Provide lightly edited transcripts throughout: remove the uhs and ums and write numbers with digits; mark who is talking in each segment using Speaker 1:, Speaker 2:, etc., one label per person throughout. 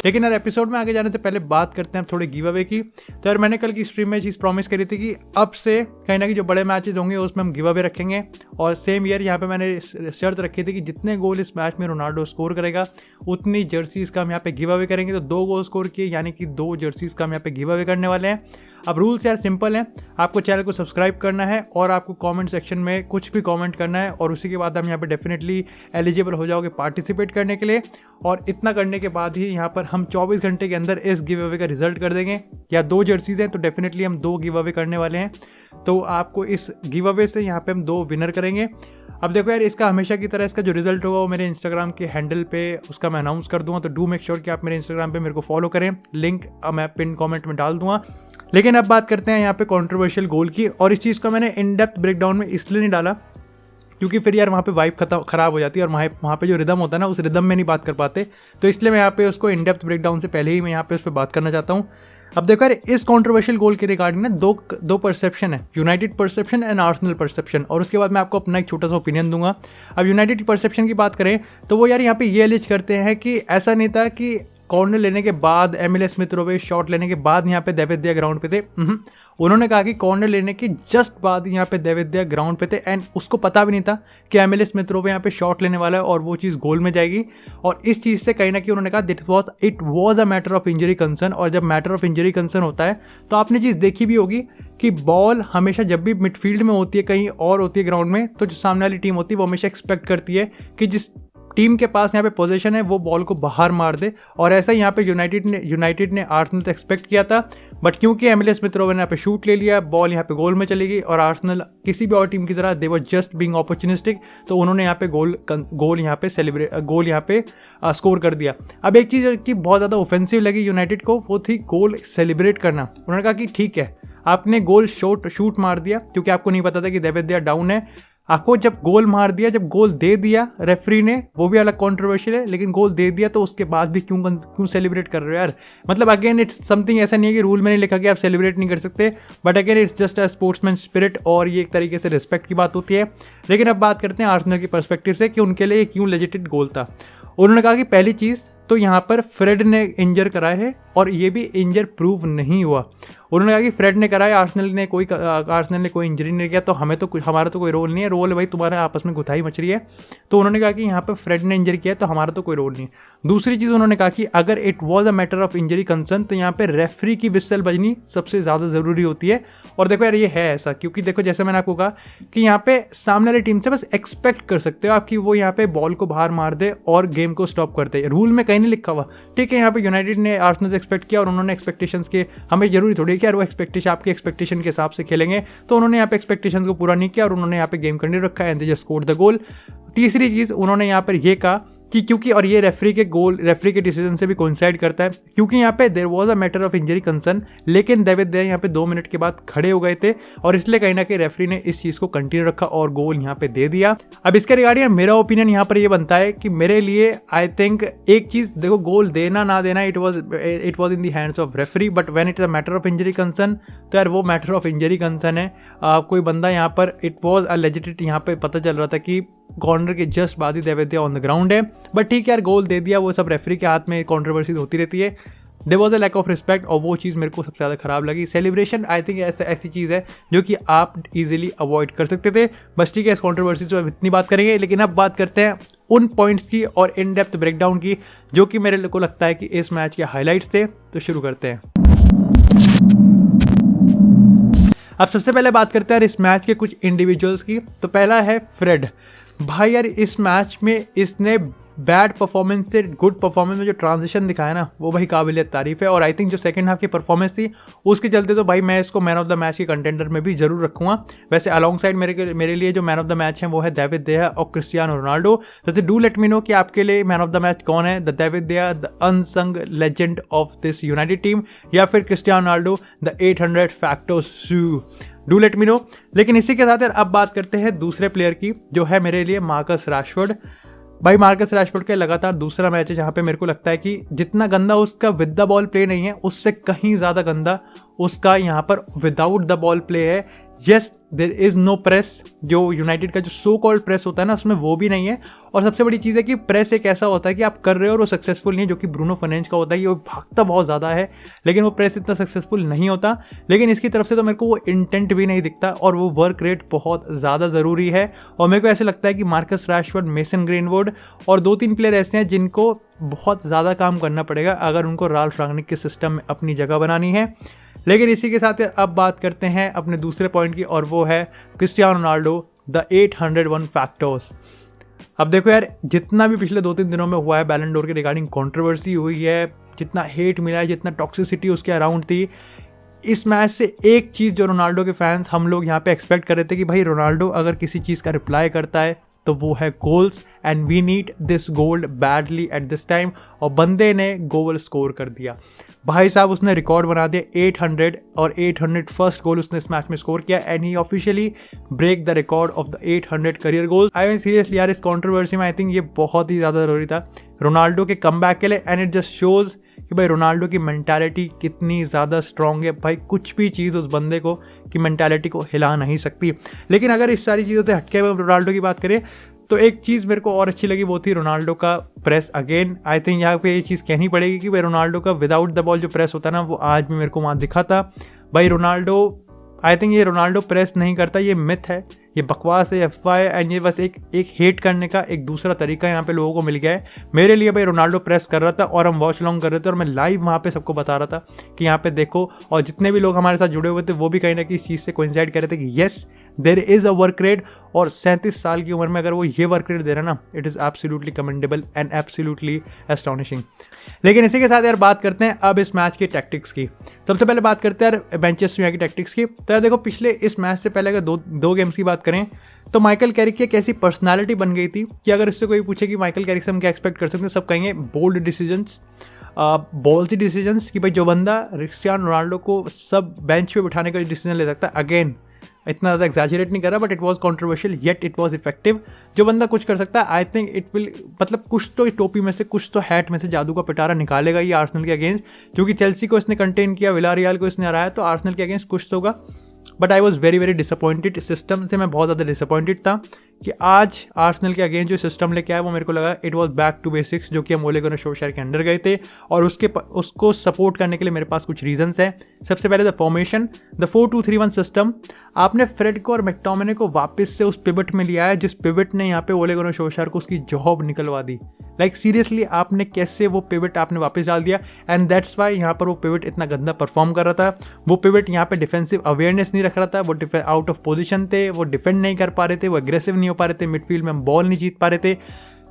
Speaker 1: लेकिन यार एपिसोड में आगे जाने से पहले बात करते हैं थोड़े गिव अवे की। तो यार मैंने कल की स्ट्रीम में चीज़ प्रॉमिस करी थी कि अब से कहीं ना कहीं जो बड़े मैचेज होंगे उसमें हम गिव अवे रखेंगे। और सेम ईयर यहाँ पे मैंने शर्त रखी थी कि जितने गोल इस मैच में रोनाल्डो स्कोर करेगा उतनी जर्सीज का हम यहाँ पे गिव अवे करेंगे। तो 2 गोल स्कोर किए यानी कि 2 जर्सीज का हम यहाँ पे गिव अवे करने वाले हैं। अब रूल्स यार सिंपल हैं, आपको चैनल को सब्सक्राइब करना है और आपको कमेंट सेक्शन में कुछ भी कमेंट करना है और उसी के बाद हम यहाँ पे डेफिनेटली एलिजिबल हो जाओगे पार्टिसिपेट करने के लिए। और इतना करने के बाद ही यहाँ पर हम 24 घंटे के अंदर इस गिव अवे का रिजल्ट कर देंगे। या 2 जर्सीज हैं तो डेफिनेटली हम 2 गिव अवे करने वाले हैं। तो आपको इस गिव अवे से यहाँ पे हम 2 विनर करेंगे। अब देखो यार, इसका हमेशा की तरह इसका जो रिजल्ट होगा वो मेरे इंस्टाग्राम के हैंडल पे उसका मैं अनाउंस कर दूंगा। तो डू मेक श्योर कि आप मेरे इंस्टाग्राम पे मेरे को फॉलो करें, लिंक मैं पिन कमेंट में डाल दूंगा। लेकिन अब बात करते हैं यहाँ पे कंट्रोवर्शियल गोल की। और इस चीज़ को मैंने इन डेप्थ ब्रेकडाउन में इसलिए नहीं डाला क्योंकि फिर यार वहाँ पे वाइब खराब हो जाती है और वहाँ पे जो रिदम होता है ना उस रिदम में नहीं बात कर पाते। तो इसलिए मैं यहाँ पे उसको इन डेप्थ ब्रेकडाउन से पहले ही मैं यहाँ पे उस पर बात करना चाहता हूँ। अब देखो यार, इस कंट्रोवर्शियल गोल के रिगार्डिंग ना दो परसेप्शन है, United perception and Arsenal perception. और उसके बाद मैं आपको अपना एक छोटा सा ओपिनियन दूंगा। अब यूनाइटेड परसेप्शन की बात करें तो वो यार यहाँ पे ये एलिज करते हैं कि ऐसा नहीं था कि कॉर्नर लेने के बाद एमिले स्मिथ रोवे शॉट लेने के बाद यहाँ पे डेविड दिया ग्राउंड पे थे। उन्होंने कहा कि कॉर्नर लेने के जस्ट बाद यहाँ पे डेविड दिया ग्राउंड पे थे एंड उसको पता भी नहीं था कि एमिले स्मिथ रोवे यहाँ पे शॉट लेने वाला है और वो चीज़ गोल में जाएगी। और इस चीज़ से कहीं ना कहीं उन्होंने कहा it was a matter of injury concern. और जब मैटर ऑफ इंजरी कंसर्न होता है तो आपने चीज़ देखी भी होगी कि बॉल हमेशा जब भी मिडफील्ड में होती है कहीं और होती है ग्राउंड में, तो जो सामने वाली टीम होती है वो हमेशा एक्सपेक्ट करती है कि जिस टीम के पास यहाँ पे पोजीशन है वो बॉल को बाहर मार दे। और ऐसा ही यहाँ पे यूनाइटेड ने आर्सेनल से एक्सपेक्ट किया था। बट क्योंकि एमिले स्मिथ रोवे ने यहाँ पे शूट ले लिया, बॉल यहाँ पे गोल में चली गई और आर्सेनल किसी भी और टीम की तरह दे वर जस्ट बीइंग अपॉर्चुनिस्टिक, तो उन्होंने यहाँ पे गोल यहाँ पे स्कोर कर दिया। अब एक चीज़ की बहुत ज़्यादा ऑफेंसिव लगी यूनाइटेड को, वो थी गोल सेलिब्रेट करना। उन्होंने कहा कि ठीक है, आपने गोल शूट मार दिया क्योंकि आपको नहीं पता था कि डेविड दिया डाउन है। आपको जब गोल मार दिया, जब गोल दे दिया रेफरी ने, वो भी अलग कंट्रोवर्शियल है, लेकिन गोल दे दिया तो उसके बाद भी क्यों सेलिब्रेट कर रहे हो यार। मतलब अगेन इट्स समथिंग, ऐसा नहीं है कि रूल में नहीं लिखा कि आप सेलिब्रेट नहीं कर सकते, but again it's just a sportsman spirit और ये एक तरीके से रिस्पेक्ट की बात होती है। लेकिन अब बात करते हैं आर्सेनल की पर्सपेक्टिव से कि उनके लिए क्यों लेजिटिमेट गोल था। उन्होंने कहा कि पहली चीज़ तो यहाँ पर फ्रेड ने इंजर कराया है और ये भी इंजर प्रूव नहीं हुआ। उन्होंने कहा कि फ्रेड ने कराया, आर्सेनल ने कोई इंजरी नहीं किया, तो हमारा तो कोई रोल नहीं है। रोल है भाई तुम्हारे आपस में गुथाई मच रही है। तो उन्होंने कहा कि यहाँ पर फ्रेड ने इंजरी किया है तो हमारा तो कोई रोल नहीं है। दूसरी चीज़ उन्होंने कहा कि अगर it was a matter of injury concern तो यहाँ पे रेफरी की विस्टल बजनी सबसे ज़्यादा ज़रूरी होती है। और देखो यार, ये है ऐसा क्योंकि देखो जैसे मैंने आपको कहा कि यहाँ पे सामने वाली टीम से बस एक्सपेक्ट कर सकते हो आप कि वो यहाँ पे बॉल को बाहर मार दे और गेम को स्टॉप कर दे। रूल में कहीं नहीं लिखा हुआ, ठीक है। यहाँ पे यूनाइटेड ने आर्सेनल से एक्सपेक्ट किया और उन्होंने एक्सपेक्टेशंस के, हमें जरूरी थोड़ी है कि यार वो एक्सपेक्टेशन आपके एक्सपेक्टेशन के हिसाब से खेलेंगे, तो उन्होंने यहाँ पे एक्सपेक्टेशन को पूरा नहीं किया और उन्होंने यहाँ पे गेम कंटिन्यू रखा and they just scored the goal. तीसरी चीज़ उन्होंने यहाँ पर ये कहा कि क्योंकि, और ये रेफरी के डिसीजन से भी कोइंसाइड करता है, क्योंकि यहाँ पे there was a matter of injury concern, लेकिन डेविड दे यहाँ पे 2 मिनट के बाद खड़े हो गए थे और इसलिए कहीं ना कहीं रेफरी ने इस चीज़ को कंटिन्यू रखा और गोल यहाँ पे दे दिया। अब इसके रिगार्डिंग मेरा ओपिनियन यहाँ पर ये बनता है कि मेरे लिए आई थिंक एक चीज़ देखो, गोल देना ना देना it was in the hands of referee, but when it is a matter of injury concern तो यार वो मैटर ऑफ इंजरी कंसर्न है। कोई बंदा यहाँ पर इट वॉज अ लेजिटिमेट, यहाँ पे पता चल रहा था कि कॉर्नर के जस्ट बाद ही डेविड ऑन द ग्राउंड है, बट ठीक है यार, गोल दे दिया। वो सब रेफरी के हाथ में कंट्रोवर्सीज होती रहती है। There was a lack of respect और वो चीज़ मेरे को सबसे ज़्यादा खराब लगी। सेलिब्रेशन आई थिंक ऐसी चीज़ है जो कि आप इजीली अवॉइड कर सकते थे। बस ठीक है, इस कंट्रोवर्सीज पर इतनी बात करेंगे, लेकिन अब बात करते हैं उन पॉइंट्स की और इन डेप्थ ब्रेकडाउन की जो कि मेरे को लगता है कि इस मैच के हाईलाइट्स थे। तो शुरू करते हैं। अब सबसे पहले बात करते हैं इस मैच के कुछ इंडिविजुअल्स की। तो पहला है फ्रेड। भाई यार, इस मैच में इसने बैड परफॉर्मेंस से गुड परफॉर्मेंस में जो ट्रांजिशन दिखाया ना, वो भाई काबिल तारीफ है। और आई थिंक जो सेकंड हाफ की परफॉर्मेंस थी उसके चलते तो भाई मैं इसको मैन ऑफ द मैच के कंटेंडर में भी जरूर रखूंगा। वैसे अलॉन्ग साइड मेरे लिए जो मैन ऑफ द मैच है वो है डेविड दे Gea और क्रिस्टियानो रोनाल्डो। वैसे डू लेट मी नो कि आपके लिए मैन ऑफ द मैच कौन है, the David they Gea the unsung legend of this United team, या फिर Cristiano Ronaldo the 800 factors shoe. Do let me know. लेकिन इसी के साथ यार अब बात करते हैं दूसरे प्लेयर की, जो है मेरे लिए मार्कस रैशफोर्ड। भाई मार्कस रैशफोर्ड का लगातार दूसरा मैच है जहाँ पे मेरे को लगता है कि जितना गंदा उसका विद द बॉल प्ले नहीं है, उससे कहीं ज़्यादा गंदा उसका यहाँ पर विदाउट द बॉल प्ले है। Yes there is no press, जो यूनाइटेड का जो सो कॉल्ड प्रेस होता है ना उसमें वो भी नहीं है। और सबसे बड़ी चीज़ है कि प्रेस एक ऐसा होता है कि आप कर रहे हो और वो सक्सेसफुल नहीं है, जो कि ब्रूनो फर्नांडिस का होता है कि वो भागता बहुत ज़्यादा है लेकिन वो प्रेस इतना सक्सेसफुल नहीं होता। लेकिन इसकी तरफ से तो मेरे को वो इंटेंट भी नहीं दिखता और वो वर्क रेट बहुत ज़्यादा ज़रूरी है। और मेरे को ऐसे लगता है कि मार्कस रैशफोर्ड, मेसन ग्रीनवुड और 2-3 प्लेयर ऐसे हैं जिनको बहुत ज़्यादा काम करना पड़ेगा अगर उनको राल्फ रैंगनिक के सिस्टम में अपनी जगह बनानी है। लेकिन इसी के साथ अब बात करते हैं अपने दूसरे पॉइंट की, और वो है क्रिस्टियानो रोनाल्डो, द 801 फैक्टर्स। अब देखो यार, जितना भी पिछले 2-3 दिनों में हुआ है बैलन डोर के रिगार्डिंग कंट्रोवर्सी हुई है, जितना हेट मिला है, जितना टॉक्सिसिटी उसके अराउंड थी, इस मैच से एक चीज़ जो रोनाल्डो के फैंस हम लोग यहाँ पे एक्सपेक्ट कर रहे थे कि भाई रोनाल्डो अगर किसी चीज़ का रिप्लाई करता है तो वो है goals, and we need this gold badly at this time. और बंदे ने गोल स्कोर कर दिया भाई साहब, उसने रिकॉर्ड बना दिया 800 और 800 फर्स्ट गोल उसने इस मैच में स्कोर किया, and he officially break the record of the 800 career goals. I mean seriously यार, इस कंट्रोवर्सी में आई थिंक ये बहुत ही ज़्यादा ज़रूरी था रोनाल्डो के कमबैक के लिए, एंड इट जस्ट शोज़ कि भाई रोनाल्डो की मेंटालिटी कितनी ज़्यादा स्ट्रॉन्ग है। भाई कुछ भी चीज़ उस बंदे को की मेंटालिटी को हिला नहीं सकती। लेकिन अगर इस सारी चीज़ों से हटके हुए रोनाल्डो की बात करें तो एक चीज़ मेरे को और अच्छी लगी, वो थी रोनाल्डो का प्रेस। अगेन आई थिंक यहाँ पे ये चीज़ कहनी पड़ेगी कि भाई रोनाल्डो का विदाउट द बॉल जो प्रेस होता है ना, वो आज भी मेरे को वहाँ दिखा था। भाई रोनाल्डो, आई थिंक ये रोनाल्डो प्रेस नहीं करता, ये मिथ है, ये बकवास है, अफवाह है, एंड ये बस एक हेट करने का एक दूसरा तरीका यहाँ पे लोगों को मिल गया है। मेरे लिए भाई रोनाल्डो प्रेस कर रहा था और हम वॉच लॉन्ग कर रहे थे और मैं लाइव वहाँ पे सबको बता रहा था कि यहाँ पे देखो, और जितने भी लोग हमारे साथ जुड़े हुए थे वो भी कहीं ना कहीं इस चीज़ से कोइंसाइड कर रहे थे कि yes there is a work rate, और 37 साल की उम्र में अगर वो ये वर्क रेट दे रहा ना, it is absolutely commendable and absolutely astonishing. लेकिन इसी के साथ यार बात करते हैं अब इस मैच की टैक्टिक्स की। सबसे पहले बात करते हैं यार मैनचेस्टर यूनाइटेड की टैक्टिक्स की। तो यार देखो, पिछले इस मैच से पहले अगर दो गेम्स की बात करें तो माइकल कैरिक की एक ऐसी पर्सनालिटी बन गई थी कि अगर इससे कोई पूछे कि माइकल कैरिक से हम क्या एक्सपेक्ट कर सकते हैं, सब कहेंगे बोल्ड डिसीजंस, बॉल्सी डिसीजंस, कि भाई जो बंदा क्रिस्टियानो रोनाल्डो को सब बेंच पे बिठाने का डिसीजन ले सकता है। अगेन इतना ज़्यादा एग्जैजरेट नहीं कर रहा, but it was controversial yet it was effective. जो बंदा कुछ कर सकता है, आई थिंक इट विल, मतलब कुछ तो टोपी में से, कुछ तो हैट में से जादू का पिटारा निकालेगा ये आर्सेनल के अगेंस्ट, क्योंकि चेल्सी को इसने कंटेन किया, विलारियल को इसने हराया, तो आर्सेनल के अगेंस्ट कुछ तो होगा। But I was very very disappointed, system से मैं बहुत ज़्यादा डिसअपॉइंटेड था कि आज आर्सेनल के अगेंस्ट जो सिस्टम लेके आया वो मेरे को लगा it was back to basics, जो कि हम ओले गुनर सोल्शर के अंडर गए थे, और उसको सपोर्ट करने के लिए मेरे पास कुछ रीजंस हैं। सबसे पहले द फॉर्मेशन, द 4-2-3-1 सिस्टम। आपने फ्रेड को और मैकटोमिने को वापस से उस पिवट में लिया है, जिस पिवट ने यहाँ पे ओले गुनर सोल्शर को उसकी जॉब निकलवा दी। लाइक सीरियसली आपने कैसे वो पिवट आपने वापस डाल दिया, एंड दैट्स वाई यहाँ पर वो पिवट इतना गंदा परफॉर्म कर रहा था। वो पिवट यहाँ पे डिफेंसिव अवेयरनेस नहीं रख रहा था, वो आउट ऑफ पोजीशन थे, वो डिफेंड नहीं कर पा रहे थे, वो एग्रेसिव नहीं हो पा रहे थे, मिडफील्ड में हम बॉल नहीं जीत पा रहे थे।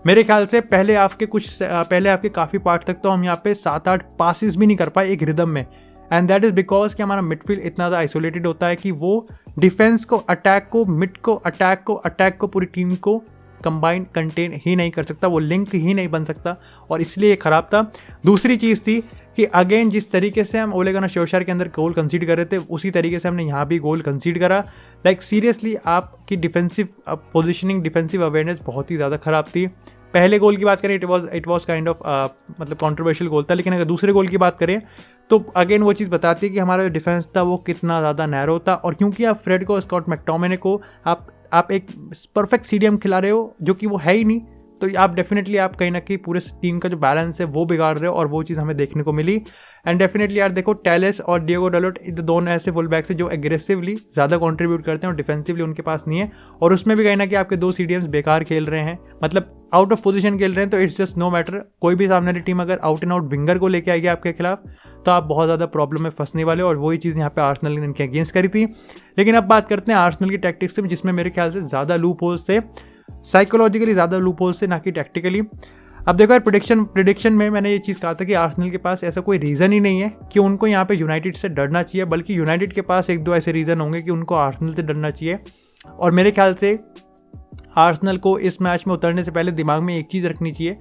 Speaker 1: मेरे ख्याल से पहले आपके काफ़ी पार्ट तक तो हम यहाँ पे 7-8 पासिस भी नहीं कर पाए एक रिदम में, एंड दैट इज़ बिकॉज कि हमारा मिडफील्ड इतना ज़्यादा आइसोलेटेड होता है कि वो डिफेंस को, अटैक को, मिड को, अटैक को पूरी टीम को कंबाइन कंटेन ही नहीं कर सकता, वो लिंक ही नहीं बन सकता, और इसलिए ख़राब था। दूसरी चीज़ थी कि अगेन जिस तरीके से हम ओले गुनर सोल्शर के अंदर गोल कंसीड कर रहे थे, उसी तरीके से हमने यहाँ भी गोल कंसीड करा। लाइक सीरियसली आपकी डिफेंसिव पोजीशनिंग, डिफेंसिव अवेयरनेस बहुत ही ज़्यादा ख़राब थी। पहले गोल की बात करें, इट वॉज काइंड ऑफ मतलब कॉन्ट्रोवर्शियल गोल था, लेकिन अगर दूसरे गोल की बात करें तो अगेन वो चीज़ बताती है कि हमारा जो डिफेंस था वो कितना ज़्यादा नैरो था। और क्योंकि आप फ्रेड को, स्कॉट मैकटोमिने को आप एक परफेक्ट सीडीएम खिला रहे हो, जो कि वो है ही नहीं, तो आप डेफिनेटली आप कहीं ना कहीं पूरे टीम का जो बैलेंस है वो बिगाड़ रहे हो, और वो चीज़ हमें देखने को मिली। एंड डेफिनेटली यार देखो, टेलेस और डिएगो डालोट दोनों ऐसे फुल बैक्स हैं जो एग्रेसिवली ज़्यादा कंट्रीब्यूट करते हैं और डिफेंसिवली उनके पास नहीं है, और उसमें भी कहीं ना कहीं आपके 2 सीडीएम्स बेकार खेल रहे हैं, मतलब आउट ऑफ पोजीशन खेल रहे हैं। तो इट्स जस्ट नो मैटर, कोई भी सामने वाली टीम अगर आउट एंड आउट विंगर को लेके आएगी आपके खिलाफ तो आप बहुत ज़्यादा प्रॉब्लम में फंसने वाले हो, और वही चीज़ यहाँ पे आर्सेनल ने इनके अगेंस्ट करी थी। लेकिन अब बात करते हैं आर्सेनल की टैक्टिक्स से, जिसमें मेरे ख्याल से ज़्यादा लूप होल्स थे, साइकोलॉजिकली ज़्यादा लूप होल्स थे, ना कि टैक्टिकली। अब देखो यार, प्रिडिक्शन में मैंने ये चीज़ कहा था कि आर्सेनल के पास ऐसा कोई रीज़न ही नहीं है कि उनको यहाँ पे यूनाइटेड से डरना चाहिए, बल्कि यूनाइटेड के पास 1-2 ऐसे रीज़न होंगे कि उनको आर्सेनल से डरना चाहिए। और मेरे ख्याल से आर्सेनल को इस मैच में उतरने से पहले दिमाग में एक चीज़ रखनी चाहिए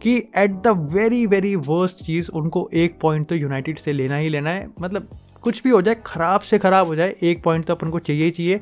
Speaker 1: कि at the very very worst चीज़ उनको 1 पॉइंट तो यूनाइटेड से लेना ही लेना है। मतलब कुछ भी हो जाए, ख़राब से ख़राब हो जाए, 1 पॉइंट तो अपन को चाहिए ही चाहिए,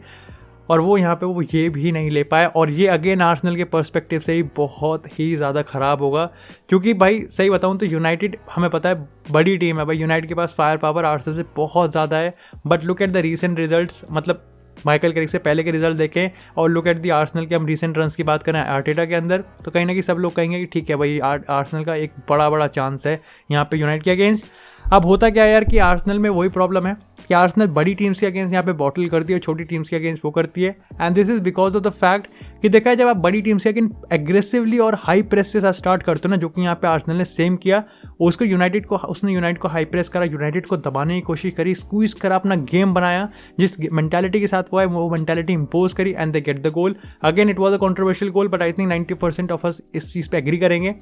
Speaker 1: और वो यहाँ पे वो ये भी नहीं ले पाए। और ये अगेन आर्सेनल के पर्सपेक्टिव से ही बहुत ही ज़्यादा ख़राब होगा, क्योंकि भाई सही बताऊँ तो यूनाइटेड, हमें पता है बड़ी टीम है भाई, यूनाइटेड के पास फायर पावर आर्सेनल से बहुत ज़्यादा है, but look at the recent results, मतलब माइकल कैरिक से पहले के रिजल्ट देखें और लुक एट दी आर्सेनल के हम रीसेंट रन्स की बात करें आर्टेटा के अंदर, तो कहीं ना कहीं सब लोग कहेंगे कि ठीक है भाई आर्सेनल का एक बड़ा चांस है यहाँ पे यूनाइटेड के अगेंस्ट। अब होता क्या है यार कि आर्सेनल में वही प्रॉब्लम है कि आर्सेनल बड़ी टीम्स के अगेंस्ट यहाँ पे बॉटल करती है, छोटी टीम्स के अगेंस्ट वो करती है। And this is because of the fact कि देखा है जब आप बड़ी टीम्स के अगेंस्ट एग्रेसिवली और हाई प्रेस से स्टार्ट करते हो ना, जो कि यहाँ पे आर्सेनल ने सेम किया, उसने यूनाइटेड को हाई प्रेस करा, यूनाइटेड को दबाने की कोशिश करी, स्क्वीज करा, अपना गेम बनाया, जिस मेंटालिटी के साथ वो है वो मेंटालिटी इंपोज करी and they get the goal. Again it was a controversial goal, but I think 90% of us इस चीज़ पे एग्री करेंगे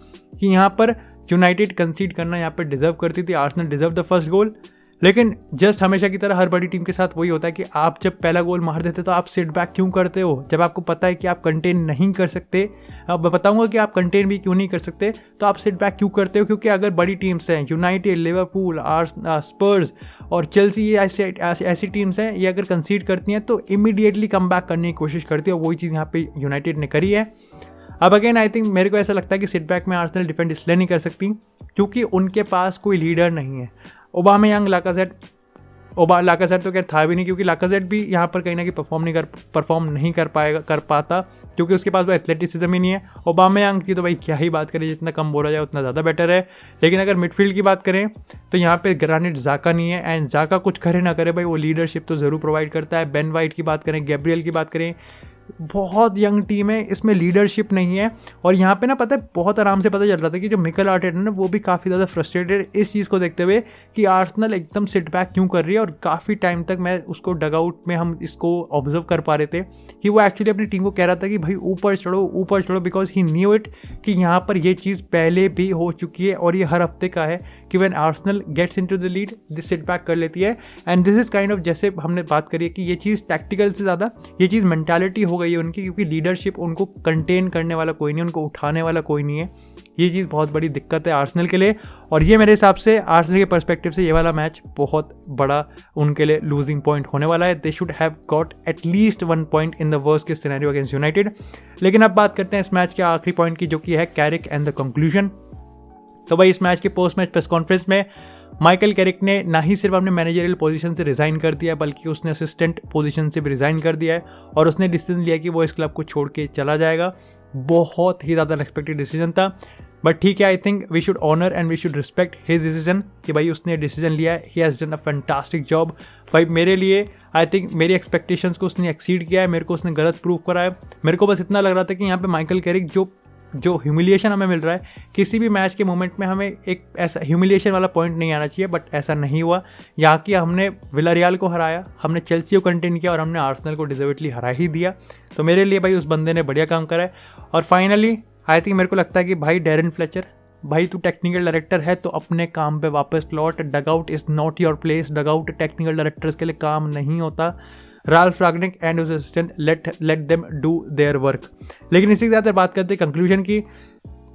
Speaker 1: कि यहाँ पर यूनाइटेड कंसीड करना यहाँ पे डिजर्व करती थी, Arsenal deserve the first goal. लेकिन जस्ट हमेशा की तरह हर बड़ी टीम के साथ वही होता है कि आप जब पहला गोल मार देते तो आप सिट बैक क्यों करते हो, जब आपको पता है कि आप कंटेन नहीं कर सकते। अब मैं बताऊंगा कि आप कंटेन भी क्यों नहीं कर सकते, तो आप सिट बैक क्यों करते हो, क्योंकि अगर बड़ी टीम्स हैं यूनाइटेड, लिवरपूल, स्पर्स और चेल्सी, ये ऐसी टीम्स हैं, ये अगर कंसीड करती हैं तो इमीडिएटली कम बैक करने की कोशिश करती है, और वही चीज़ यहाँ पे यूनाइटेड ने करी है। अब अगेन आई थिंक मेरे को ऐसा लगता है कि सिट बैक में आर्सेनल डिफेंड इसलिए नहीं कर सकती क्योंकि उनके पास कोई लीडर नहीं है। ओबामेयांग, लाकाजेट तो खैर था भी नहीं, क्योंकि लाकाजेट भी यहाँ पर कहीं ना कहीं परफॉर्म नहीं कर पाता क्योंकि उसके पास वो एथलेटिसिज्म ही नहीं है। ओबामेयांग की तो भाई क्या ही बात करें, जितना कम बोला जाए उतना ज़्यादा बेटर है। लेकिन अगर मिडफील्ड की बात करें तो यहाँ पे ग्रानिट जाका नहीं है, एंड जाका कुछ करे ना करे भाई वो लीडरशिप तो ज़रूर प्रोवाइड करता है। बेन वाइट की बात करें, गैब्रियल की बात करें, बहुत यंग टीम है, इसमें लीडरशिप नहीं है। और यहाँ पे ना पता है बहुत आराम से पता चल रहा था कि जो मिकेल आर्टेटा है ना वो भी काफ़ी ज़्यादा फ्रस्ट्रेटेड इस चीज़ को देखते हुए कि आर्सेनल एकदम सिट बैक क्यों कर रही है। और काफ़ी टाइम तक मैं उसको डगआउट में हम इसको ऑब्जर्व कर पा रहे थे कि वो एक्चुअली अपनी टीम को कह रहा था कि भाई ऊपर चढ़ो, बिकॉज ही न्यू इट कि यहाँ पर ये चीज़ पहले भी हो चुकी है और ये हर हफ्ते का है कि when Arsenal gets into the lead this sit back कर लेती है। And this is kind of, जैसे हमने बात करी है कि ये चीज़ टैक्टिकल से ज़्यादा ये चीज़ मेंटालिटी हो गई है उनकी, क्योंकि लीडरशिप, उनको कंटेन करने वाला कोई नहीं, उनको उठाने वाला कोई नहीं है। ये चीज़ बहुत बड़ी दिक्कत है आर्सेनल के लिए, और ये मेरे हिसाब से आर्सेनल के पर्सपेक्टिव से ये वाला मैच बहुत बड़ा उनके लिए लूजिंग पॉइंट होने वाला है। They should have got at least 1 point in the worst case scenario against United. लेकिन अब बात करते हैं इस मैच के आखिरी पॉइंट की, जो कि है कैरिक एंड द कंक्लूजन। तो भाई इस मैच के पोस्ट मैच प्रेस कॉन्फ्रेंस में माइकल कैरिक ने ना ही सिर्फ अपने मैनेजरियल पोजीशन से रिज़ाइन कर दिया है, बल्कि उसने असिस्टेंट पोजीशन से भी रिज़ाइन कर दिया है, और उसने डिसीजन लिया कि वो इस क्लब को छोड़ के चला जाएगा। बहुत ही ज़्यादा अनएक्सपेक्टेड डिसीजन था, बट ठीक है, I think we should honour and we should respect his decision कि भाई उसने डिसीजन लिया है। He has done a fantastic job. भाई मेरे लिए आई थिंक मेरी एक्सपेक्टेशंस को उसने एक्सीड किया है, मेरे को उसने गलत प्रूव करा है। मेरे को बस इतना लग रहा था कि यहाँ पे माइकल कैरिक जो ह्यूमिलिएशन हमें मिल रहा है किसी भी मैच के मोमेंट में, हमें एक ऐसा ह्यूमिलिएशन वाला पॉइंट नहीं आना चाहिए, बट ऐसा नहीं हुआ। यहाँ की हमने विलारियल को हराया, हमने चेल्सी को कंटेन किया, और हमने आर्सेनल को डिजर्वेटली हरा ही दिया। तो मेरे लिए भाई उस बंदे ने बढ़िया काम करा है। और फाइनली आई थिंक मेरे को लगता है कि भाई डैरेन फ्लेचर, भाई तू टेक्निकल डायरेक्टर है तो अपने काम पे वापस लौट। Dugout is not your place, dugout technical directors के लिए काम नहीं होता। Ralf Rangnick and his assistant let them do their work. लेकिन इसी के साथ बात करते हैं कंक्लूजन की,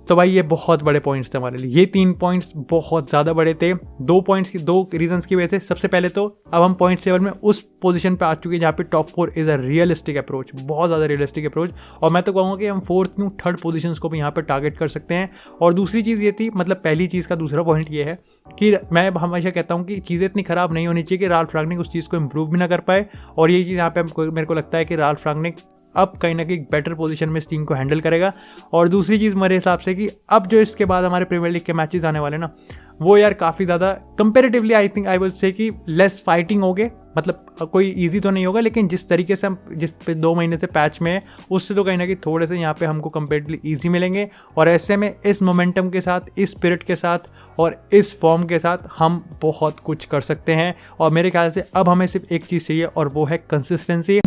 Speaker 1: तो भाई ये बहुत बड़े पॉइंट्स थे हमारे लिए। ये 3 पॉइंट्स बहुत ज़्यादा बड़े थे, 2 रीजंस की वजह से। सबसे पहले तो अब हम पॉइंट टेबल में उस पोजीशन पे आ चुके हैं जहाँ पे top 4 is a realistic approach, बहुत ज़्यादा रियलिस्टिक अप्रोच। और मैं तो कहूँगा कि हम 4th क्यों 3rd पोजीशंस को भी यहाँ पे टारगेट कर सकते हैं। और दूसरी चीज़ ये थी, मतलब पहली चीज़ का दूसरा पॉइंट ये है कि मैं हमेशा कहता हूँ कि चीज़ें इतनी ख़राब नहीं होनी चाहिए कि राल्फ रागनिक उस चीज़ को इम्प्रूव भी ना कर पाए। और ये चीज़ यहाँ पे मेरे को लगता है कि राल्फ रागनिक अब कहीं ना कहीं बेटर पोजीशन में इस टीम को हैंडल करेगा। और दूसरी चीज़ मेरे हिसाब से कि अब जो इसके बाद हमारे प्रीमियर लीग के मैचेस आने वाले ना, वो यार काफ़ी ज़्यादा comparatively I think I will say कि लेस फाइटिंग हो गए। मतलब कोई इजी तो नहीं होगा, लेकिन जिस तरीके से हम जिस पे 2 महीने से पैच में है उससे तो कहीं ना कहीं थोड़े से यहाँ पे हमको कंपेरेटिवली ईजी मिलेंगे। और ऐसे में इस मोमेंटम के साथ, इस स्पिरिट के साथ और इस फॉर्म के साथ हम बहुत कुछ कर सकते हैं। और मेरे ख्याल से अब हमें सिर्फ एक चीज़ चाहिए और वो है कंसिस्टेंसी।